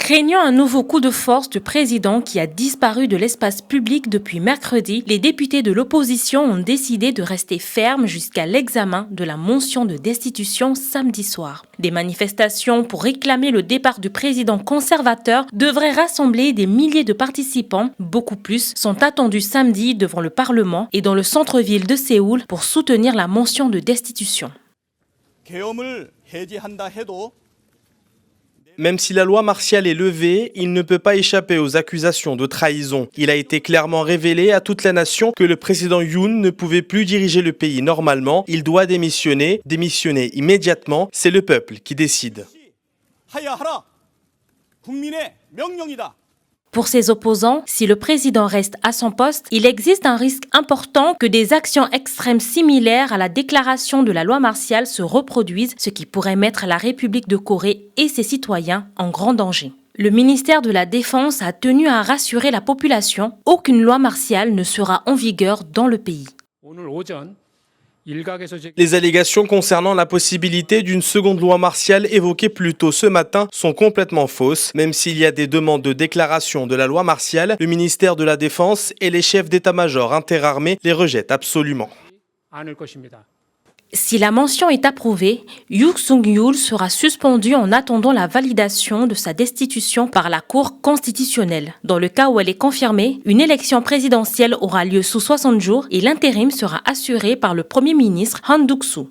Craignant un nouveau coup de force du président qui a disparu de l'espace public depuis mercredi, les députés de l'opposition ont décidé de rester fermes jusqu'à l'examen de la motion de destitution samedi soir. Des manifestations pour réclamer le départ du président conservateur devraient rassembler des milliers de participants. Beaucoup plus sont attendus samedi devant le Parlement et dans le centre-ville de Séoul pour soutenir la motion de destitution. Même si la loi martiale est levée, il ne peut pas échapper aux accusations de trahison. Il a été clairement révélé à toute la nation que le président Yoon ne pouvait plus diriger le pays normalement. Il doit démissionner immédiatement. C'est le peuple qui décide. Pour ses opposants, si le président reste à son poste, il existe un risque important que des actions extrêmes similaires à la déclaration de la loi martiale se reproduisent, ce qui pourrait mettre la République de Corée et ses citoyens en grand danger. Le ministère de la Défense a tenu à rassurer la population. Aucune loi martiale ne sera en vigueur dans le pays. Les allégations concernant la possibilité d'une seconde loi martiale évoquées plus tôt ce matin sont complètement fausses. Même s'il y a des demandes de déclaration de la loi martiale, le ministère de la Défense et les chefs d'état-major interarmés les rejettent absolument. Si la mention est approuvée, Yoon Sung-yeol sera suspendu en attendant la validation de sa destitution par la Cour constitutionnelle. Dans le cas où elle est confirmée, une élection présidentielle aura lieu sous 60 jours et l'intérim sera assuré par le Premier ministre Han Duck-soo.